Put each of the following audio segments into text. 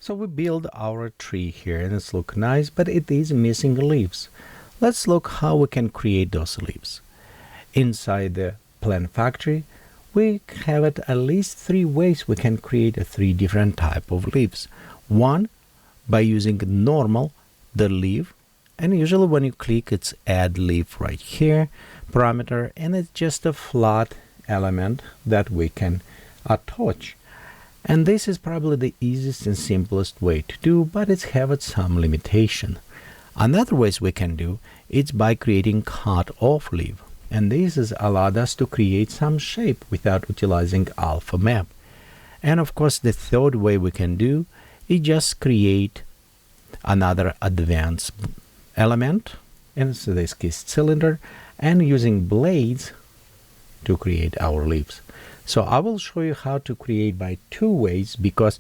So we build our tree here and it's look nice, but it is missing leaves. Let's look how we can create those leaves. Inside the plant factory, we have at least 3 ways we can create 3 different type of leaves. One, by using normal, the leaf, and usually when you click it's add leaf right here, parameter, and it's just a flat element that we can attach. And this is probably the easiest and simplest way to do, but it's have some limitation. Another ways we can do is by creating cut off leaf, and this has allowed us to create some shape without utilizing alpha map. And of course the third way we can do is just create another advanced element, in this case cylinder, and using blades to create our leaves. So I will show you how to create by 2 ways, because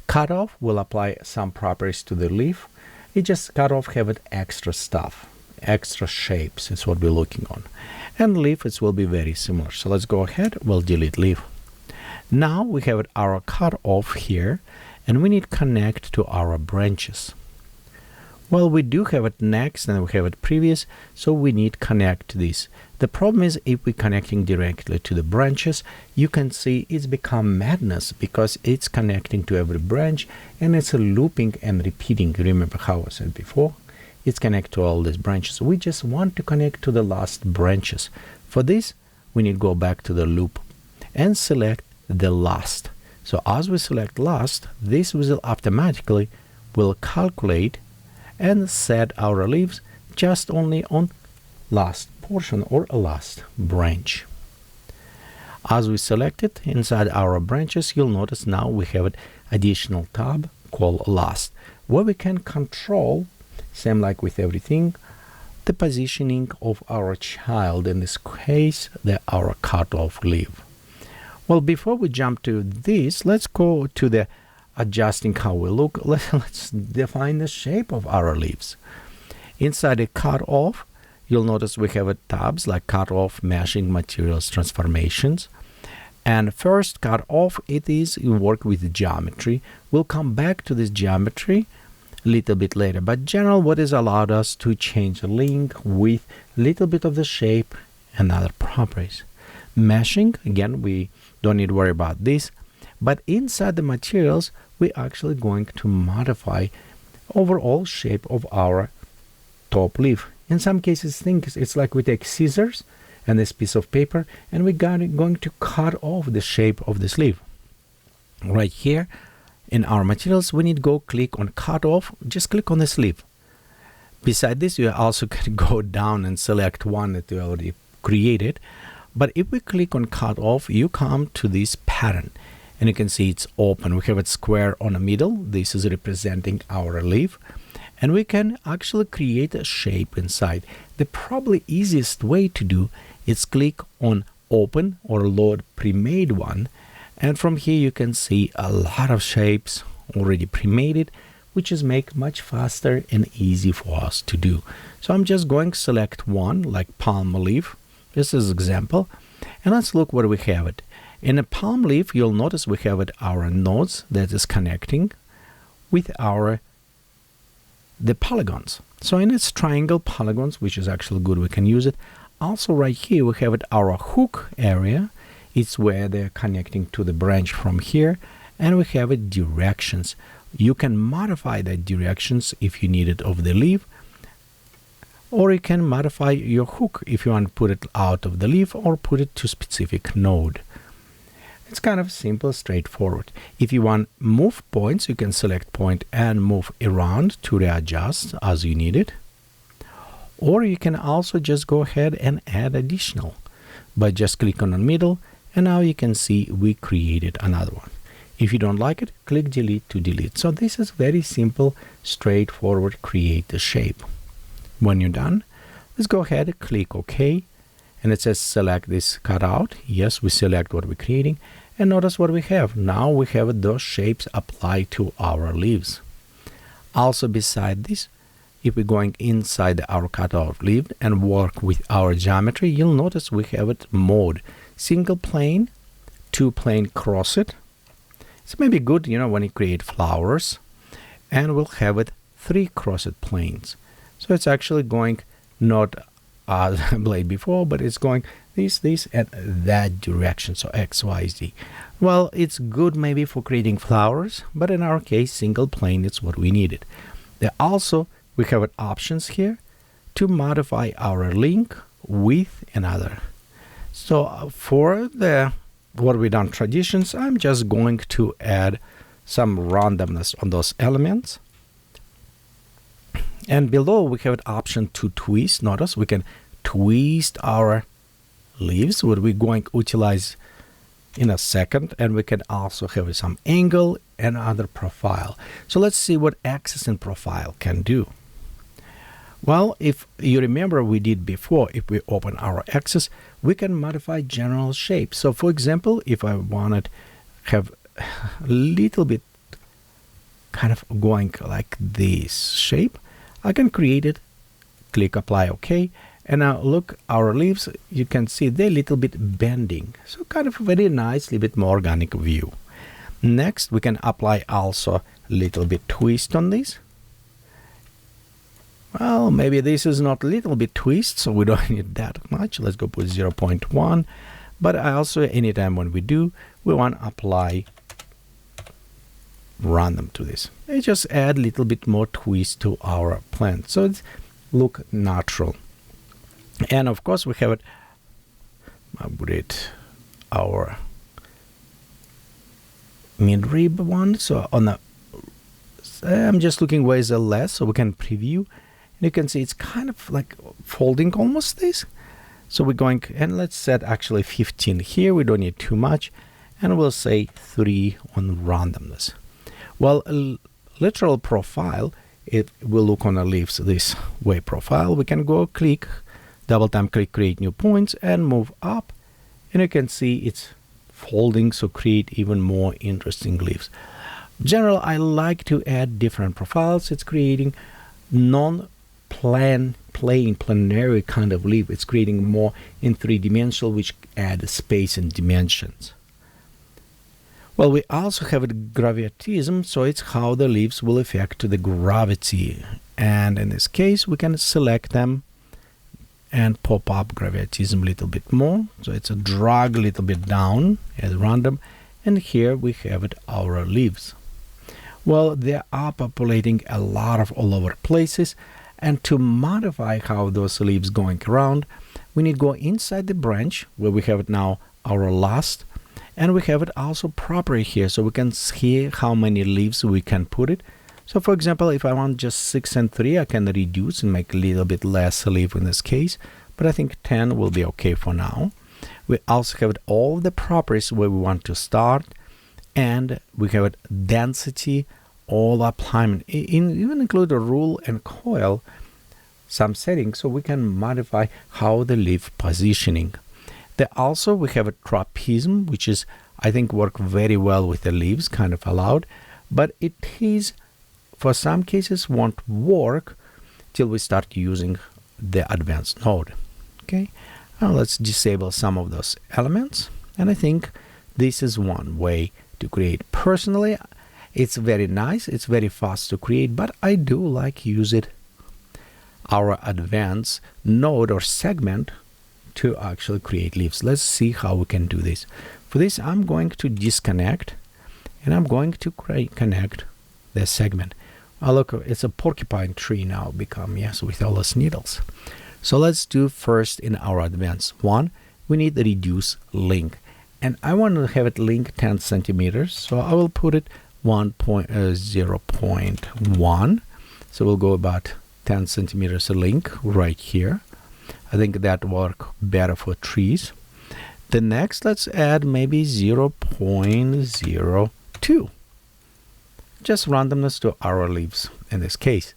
cutoff will apply some properties to the leaf. It just cutoff have it extra stuff, extra shapes is what we're looking on. And leaf it will be very similar. So let's go ahead, we'll delete leaf. Now we have our cutoff here, and we need connect to our branches. Well, we do have it next and we have it previous, so we need connect this. The problem is if we're connecting directly to the branches, you can see it's become madness because it's connecting to every branch and it's looping and repeating. Remember how I said before? It's connect to all these branches. We just want to connect to the last branches. For this, we need to go back to the loop and select the last. So as we select last, this will automatically will calculate and set our leaves just only on last portion or last branch. As we select it inside our branches, you'll notice now we have an additional tab called last, where we can control, same like with everything, the positioning of our child, in this case our cutoff leaf. Well, before we jump to this, let's go to the adjusting how we look. Let's define the shape of our leaves. Inside the cut off, you'll notice we have tabs like cut off, meshing, materials, transformations. And first cut off, it is you work with geometry. We'll come back to this geometry a little bit later, but general what is allowed us to change link with little bit of the shape and other properties. Meshing, again, we don't need to worry about this. But inside the materials, we're actually going to modify overall shape of our top leaf. In some cases, think it's like we take scissors and this piece of paper, and we're going to cut off the shape of this leaf. Right here in our materials, we need to go click on cut off. Just click on this leaf. Beside this, you also can go down and select one that you already created. But if we click on cut off, you come to this pattern. And you can see it's open. We have a square on the middle. This is representing our leaf. And we can actually create a shape inside. The probably easiest way to do is click on open or load pre-made one. And from here you can see a lot of shapes already pre-made, which is make much faster and easy for us to do. So I'm just going to select one like palm leaf. This is example. And let's look where we have it. In a palm leaf, you'll notice we have our nodes that is connecting with the polygons. So in its triangle polygons, which is actually good, we can use it. Also right here, we have our hook area. It's where they're connecting to the branch from here. And we have directions. You can modify the directions if you need it of the leaf. Or you can modify your hook if you want to put it out of the leaf or put it to specific node. It's kind of simple, straightforward. If you want move points, you can select point and move around to readjust as you need it. Or you can also just go ahead and add additional by just click on the middle, and now you can see we created another one. If you don't like it, click delete to delete. So this is very simple, straightforward, create the shape. When you're done, let's go ahead and click OK. And it says select this cutout. Yes, we select what we're creating. And notice what we have. Now we have those shapes applied to our leaves. Also beside this, if we're going inside our cutout leaf and work with our geometry, you'll notice we have it mode. Single plane, 2 plane cross it. It's maybe good, when you create flowers and we'll have it 3 crossed planes. So it's actually going not as blade before, but it's going this, and that direction, so X, Y, Z. Well, it's good maybe for creating flowers, but in our case, single plane is what we needed. There also, we have options here to modify our link, width, and other. So for the what we done traditions, I'm just going to add some randomness on those elements. And below we have an option to twist. Notice we can twist our leaves, what we're going to utilize in a second, and we can also have some angle and other profile. So let's see what axis and profile can do. Well, if you remember we did before, if we open our axis, we can modify general shape. So for example, if I wanted have a little bit kind of going like this shape, I can create it, click apply OK, and now look, our leaves, you can see they're a little bit bending, so kind of very nice, a little bit more organic view. Next, we can apply also a little bit twist on this. Well, maybe this is not a little bit twist, so we don't need that much. Let's go put 0.1. But I also, anytime when we do, we want to apply random to this. I just add a little bit more twist to our plant, so it look natural. And of course, we have it. Upgrade our mid-rib one. So on the, I'm just looking where is the less, so we can preview. You can see it's kind of like folding almost this. So we're going, and let's set actually 15 here. We don't need too much. And we'll say 3 on randomness. Well, literal profile, it will look on the leaves this way profile. We can go click, double time click, create new points, and move up. And you can see it's folding, so create even more interesting leaves. General, I like to add different profiles. It's creating planary kind of leaf. It's creating more in 3-dimensional, which add space and dimensions. Well, we also have a gravitism, so it's how the leaves will affect the gravity. And in this case, we can select them and pop up gravitism a little bit more. So it's a drag a little bit down at random. And here we have it, our leaves. Well, they are populating a lot of all over places. And to modify how those leaves going around, we need to go inside the branch where we have it now our last, and we have it also property here, so we can see how many leaves we can put it. So for example, if I want just 6 and 3, I can reduce and make a little bit less leaf in this case, but I think 10 will be okay for now. We also have all the properties where we want to start, and we have it density, all alignment, even include a rule and coil, some settings, so we can modify how the leaf positioning. Then also we have a trapezium, which is, I think, work very well with the leaves, kind of allowed, but it is, for some cases, won't work till we start using the advanced node. Okay, now let's disable some of those elements, and I think this is one way to create. Personally, it's very nice, it's very fast to create, but I do like use it our advanced node or segment to actually create leaves. Let's see how we can do this. For this, I'm going to disconnect, and I'm going to connect the segment. Oh, look, it's a porcupine tree now become, yes, with all those needles. So let's do first in our advanced one, we need the reduce link. And I want to have it link 10 centimeters, so I will put it 0.1. So we'll go about 10 centimeters a link right here. I think that work better for trees. The next, let's add maybe 0.02. Just randomness to our leaves in this case.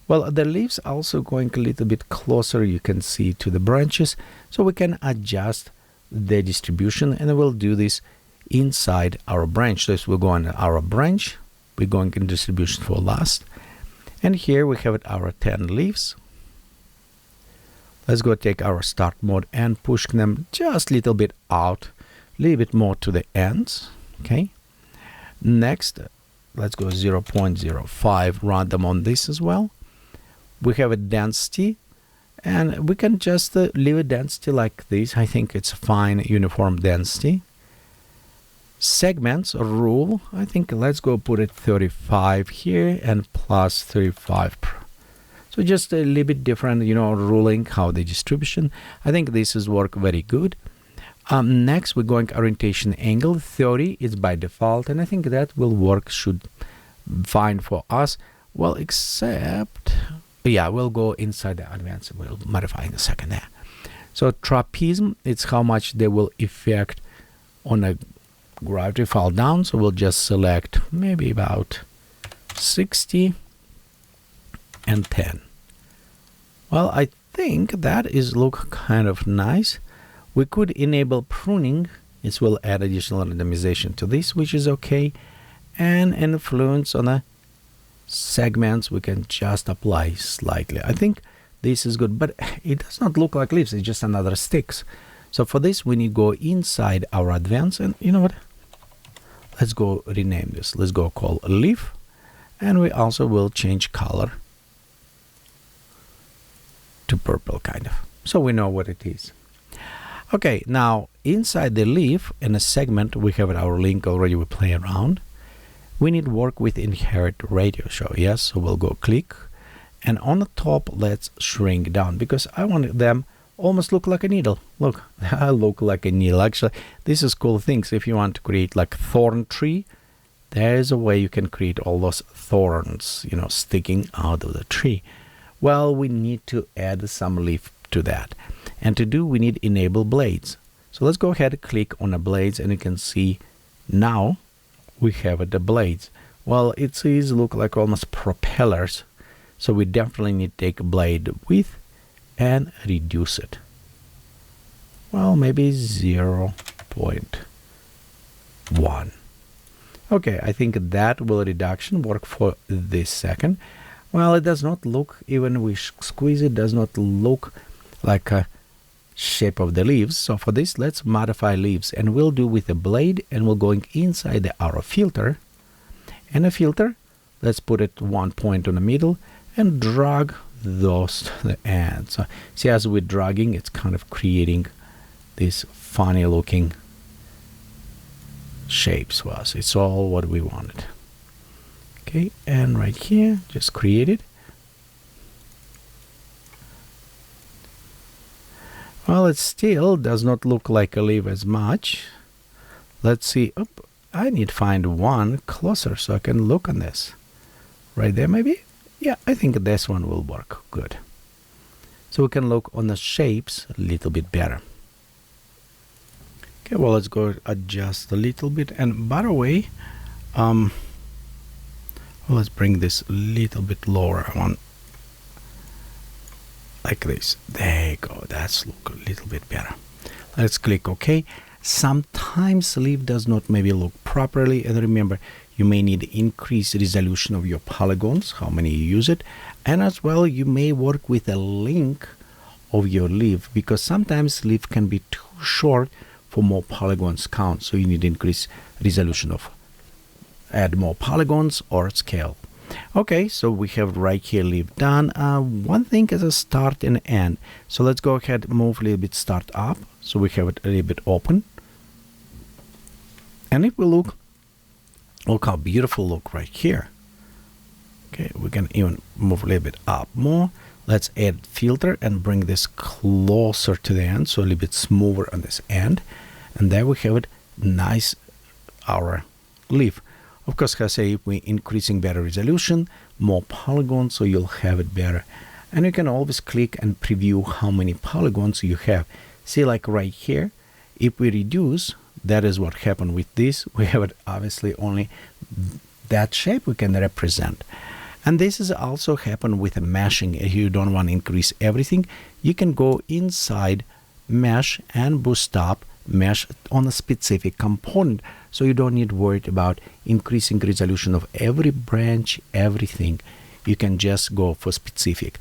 Well, the leaves also going a little bit closer, you can see, to the branches, so we can adjust the distribution, and we'll do this inside our branch. So we'll go on our branch, we're going in distribution for last, and here we have it, our 10 leaves. Let's go take our start mode and push them just a little bit out, a little bit more to the ends. Okay. Next, let's go 0.05 random on this as well. We have a density, and we can just leave a density like this. I think it's fine, uniform density. Segments or rule, I think let's go put it 35 here and plus 35. So just a little bit different, ruling how the distribution. I think this is work very good. Next, we're going orientation angle. 30 is by default, and I think that will work, should fine for us. Well, except, yeah, we'll go inside the advanced. We'll modify in a second there. So trapezium, it's how much they will affect on a gravity fall down. So we'll just select maybe about 60 and 10. Well, I think that is look kind of nice. We could enable pruning. It will add additional randomization to this, which is okay. And influence on the segments, we can just apply slightly. I think this is good, but it does not look like leaves. It's just another sticks. So for this, we need to go inside our advanced, and you know what? Let's go rename this. Let's go call leaf, and we also will change color to purple kind of, so we know what it is. Okay, now inside the leaf in a segment, we have our link already. We play around. We need to work with inherit ratio. Yes, so we'll go click, and on the top, let's shrink down because I want them almost look like a needle. Look, I look like a needle. Actually, this is cool things. If you want to create like thorn tree, there is a way you can create all those thorns, sticking out of the tree. Well, we need to add some leaf to that. And to do, we need enable blades. So let's go ahead and click on the blades, and you can see now we have the blades. Well, it sees look like almost propellers. So we definitely need to take a blade width and reduce it. Well, maybe 0.1. Okay, I think that will reduction work for this second. Well, it does not look, even we squeeze it, does not look like a shape of the leaves. So for this, let's modify leaves, and we'll do with a blade, and we're going inside the arrow filter. And a filter, let's put it 1 point on the middle and drag those to the end. So see, as we're dragging, it's kind of creating these funny looking shapes for us. It's all what we wanted. Okay, and right here, just create it. Well, it still does not look like a leaf as much. Let's see. Oh, I need to find one closer so I can look on this. Right there, maybe? Yeah, I think this one will work good. So we can look on the shapes a little bit better. Okay, well, let's go adjust a little bit. And by the way, well, let's bring this a little bit lower. I want like this. There you go. That's look a little bit better. Let's click OK. Sometimes leaf does not maybe look properly, and remember, you may need to increase resolution of your polygons, how many you use it, and as well you may work with a link of your leaf, because sometimes leaf can be too short for more polygons count, so you need to increase resolution of add more polygons or scale. Okay, so we have right here leaf done. One thing is a start and end, so let's go ahead and move a little bit start up, so we have it a little bit open. And if we look how beautiful look right here. Okay, we can even move a little bit up more. Let's add filter and bring this closer to the end, so a little bit smoother on this end. And there we have it, nice our leaf. Of course, I say if we're increasing better resolution, more polygons, so you'll have it better. And you can always click and preview how many polygons you have. See, like right here, if we reduce, that is what happened with this. We have it obviously only that shape we can represent. And this is also happen with meshing. If you don't want to increase everything, you can go inside mesh and boost up mesh on a specific component. So you don't need to worry about increasing resolution of every branch, everything. You can just go for specific.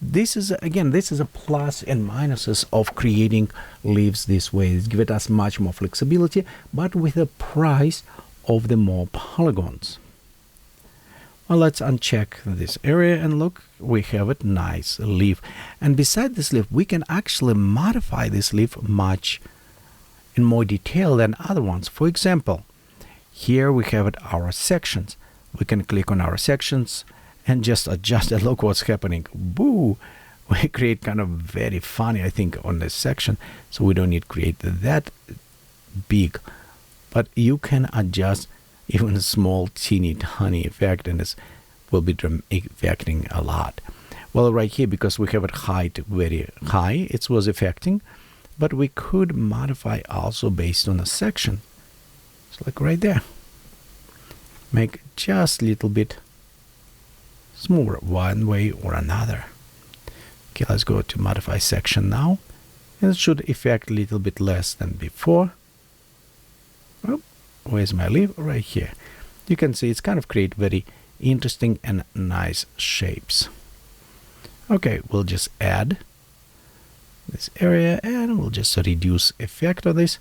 This is a plus and minuses of creating leaves this way. It's given us much more flexibility, but with a price of the more polygons. Well, let's uncheck this area and look, we have a nice leaf. And beside this leaf, we can actually modify this leaf much in more detail than other ones. For example, here we have it, our sections. We can click on our sections and just adjust it. Look what's happening. Boo! We create kind of very funny, I think, on this section. So we don't need to create that big. But you can adjust even a small teeny tiny effect, and this will be affecting a lot. Well, right here, because we have it height very high, it was affecting, but we could modify also based on a section. It's like right there. Make just a little bit smaller one way or another. Okay, let's go to modify section now. And it should affect a little bit less than before. Oh, where's my leaf? Right here. You can see it's kind of create very interesting and nice shapes. Okay, we'll just add this area and we'll just reduce effect of this.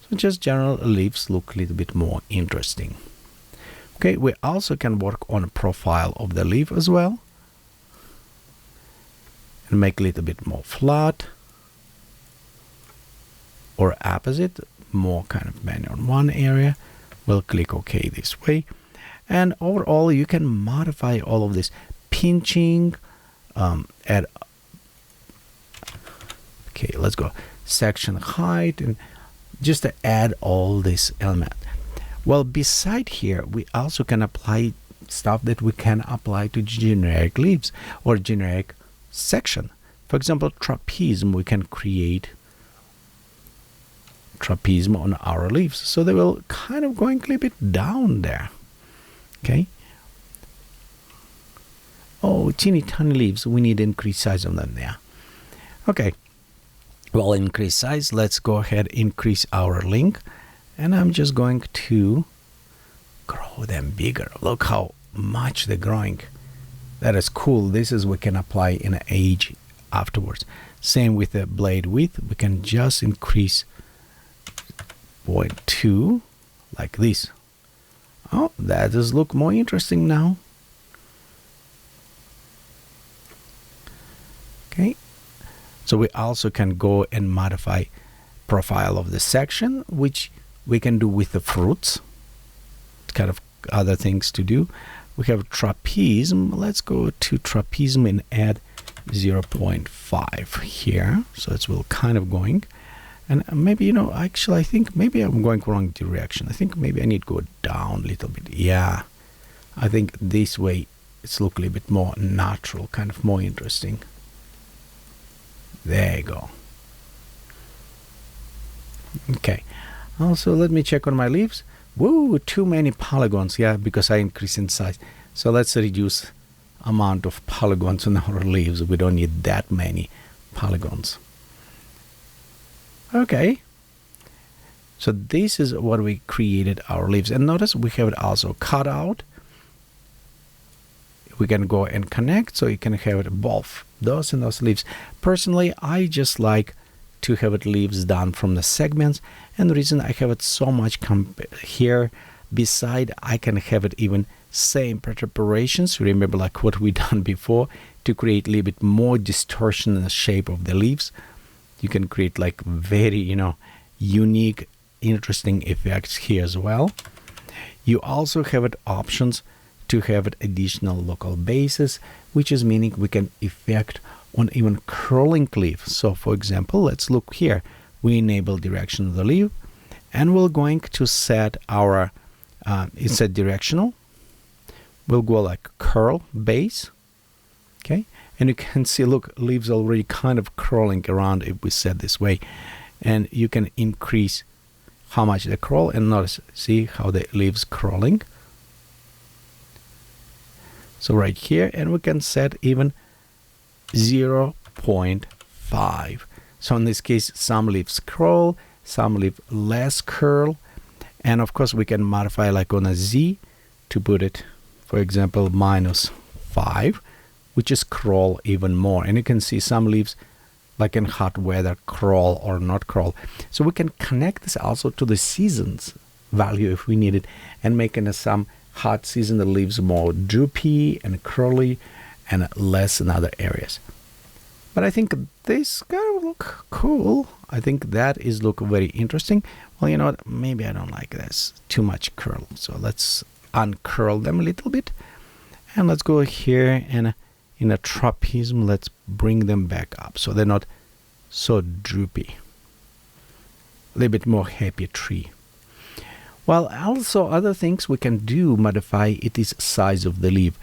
So just general leaves look a little bit more interesting. Okay, we also can work on a profile of the leaf as well. And make a little bit more flat. Or opposite, more kind of bend on one area. We'll click OK this way. And overall, you can modify all of this. Pinching, add. Okay, let's go. Section height, and just to add all this element. Well, beside here, we also can apply stuff that we can apply to generic leaves or generic section. For example, trapezium, we can create trapezium on our leaves. So they will kind of going a little bit down there. Okay. Oh, teeny tiny leaves. We need to increase size on them there. Okay. Well, increase size. Let's go ahead increase our link. And I'm just going to grow them bigger. Look how much they're growing. That is cool. This is we can apply in an age afterwards. Same with the blade width. We can just increase 0.2 like this. Oh, that does look more interesting now. Okay. So we also can go and modify profile of the section, which we can do with the fruits. Kind of other things to do. We have trapezium. Let's go to trapezium and add 0.5 here. So it's will kind of going. And maybe, you know, actually, I think maybe I'm going wrong direction. I think maybe I need to go down a little bit. Yeah. I think this way it's look a little bit more natural, kind of more interesting. There you go. Okay. Also, let me check on my leaves. Woo, too many polygons. Yeah, because I increase in size. So let's reduce amount of polygons on our leaves. We don't need that many polygons. Okay. So this is what we created our leaves. And notice we have it also cut out. We can go and connect, so you can have it both those and those leaves. Personally, I just like to have it leaves done from the segments, and the reason I have it so much here beside, I can have it even same preparations, remember like what we done before, to create a little bit more distortion in the shape of the leaves. You can create like very, you know, unique, interesting effects here as well. You also have it options to have it additional local bases, which is meaning we can effect on even curling leaf. So for example, let's look here. We enable direction of the leaf, and we're going to set our it's a directional. We'll go like curl base. Okay, and you can see, look, leaves already kind of curling around if we set this way. And you can increase how much they curl, and notice, see how the leaves curling. So right here, and we can set even 0.5. So in this case, some leaves curl, some leave less curl. And of course, we can modify like on a Z to put it, for example, -5, which is curl even more. And you can see some leaves, like in hot weather, curl or not curl. So we can connect this also to the seasons value if we need it, and making some hot season the leaves more droopy and curly and less in other areas. But I think this kind of look cool. I think that is look very interesting. Well, you know what? Maybe I don't like this. Too much curl. So let's uncurl them a little bit. And let's go here and in a trapezium, let's bring them back up so they're not so droopy. A little bit more happy tree. Well, also other things we can do, modify it is size of the leaf.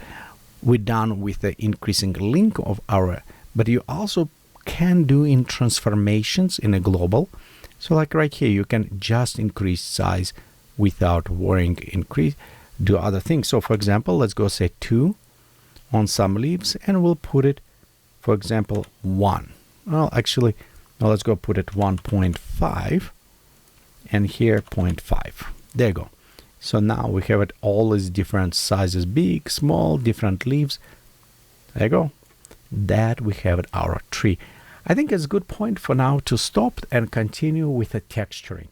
We're done with the increasing length of our, but you also can do in transformations in a global. So like right here, you can just increase size without worrying increase, do other things. So for example, let's go say 2 on some leaves and we'll put it, for example, 1. Well, actually, now let's go put it 1.5 and here 0.5. There you go. So now we have it all these different sizes, big, small, different leaves. There you go. That we have it our tree. I think it's a good point for now to stop and continue with the texturing.